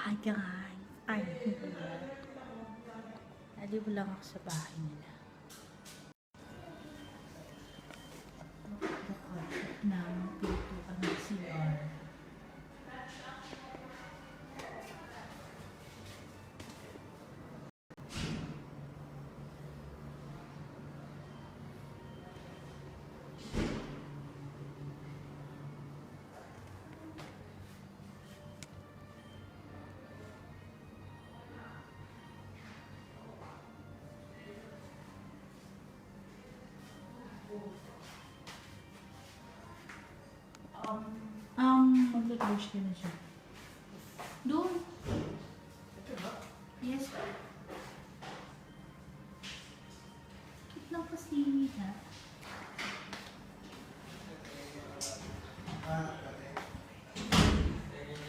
Hi guys! Ay, hindi na. Aliw lang ako sa bahay nila. Nakakasip na magpintuan ng CR. Mag-brush ka na siya. Doon. Yes. Cute lang pa si ha.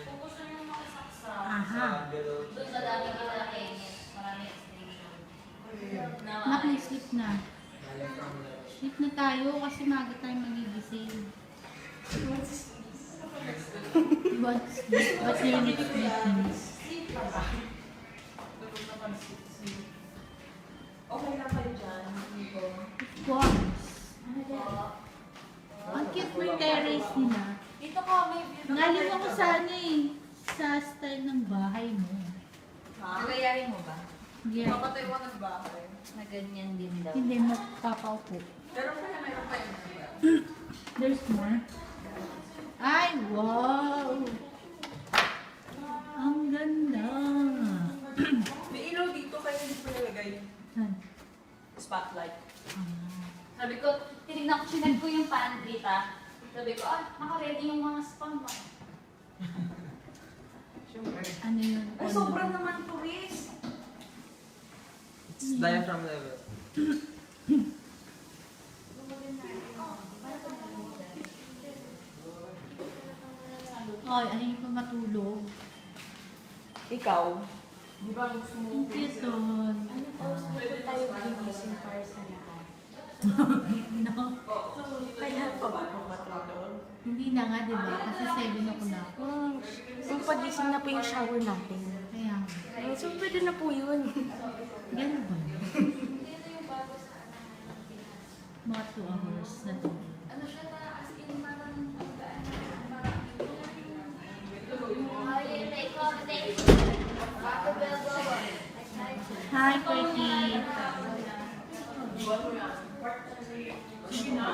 Focus na yung mga saksa. Aha. Doon sa dami kita marami extension. Sleep na. Sleep na tayo kasi maga tayo magigising. What's your next business? Okay lang kayo dyan. Of course. Ang cute mo yung terrace nila. Dito ka, may view. Ngayon ako sana sa style ng bahay mo. Nagayarin mo ba? Yeah. Papatayuan ng bahay. Na ganyan din daw. Hindi magpapaupo. Pero kaya mayroon pa yun. There's more. Ay, wow! Ang ganda! May ilaw dito kaya hindi ko nalagay. Saan? Spotlight. Sabi ko, tinignan ko yung pantry ta. Sabi ko, naka-ready yung mga spam ba? Siyempre. Ano yun? Ay, sobrang naman tourist. It's diaphragm level. Ay, ayaw ko matulog. Ikaw? Di ba gusto mo? Ang cute doon. Pwede tayo gigising para sa lahat. No? Kaya pa ba kung matulog? Hindi na nga, di ba? Kasi 7 o'clock. Kung pagising na po yung shower natin. Kaya, So, pwede na po yun. gano'n ba? Mga 2 hours na tulog. Ano siya na, as in, parang Hi, Pretty! Sige na.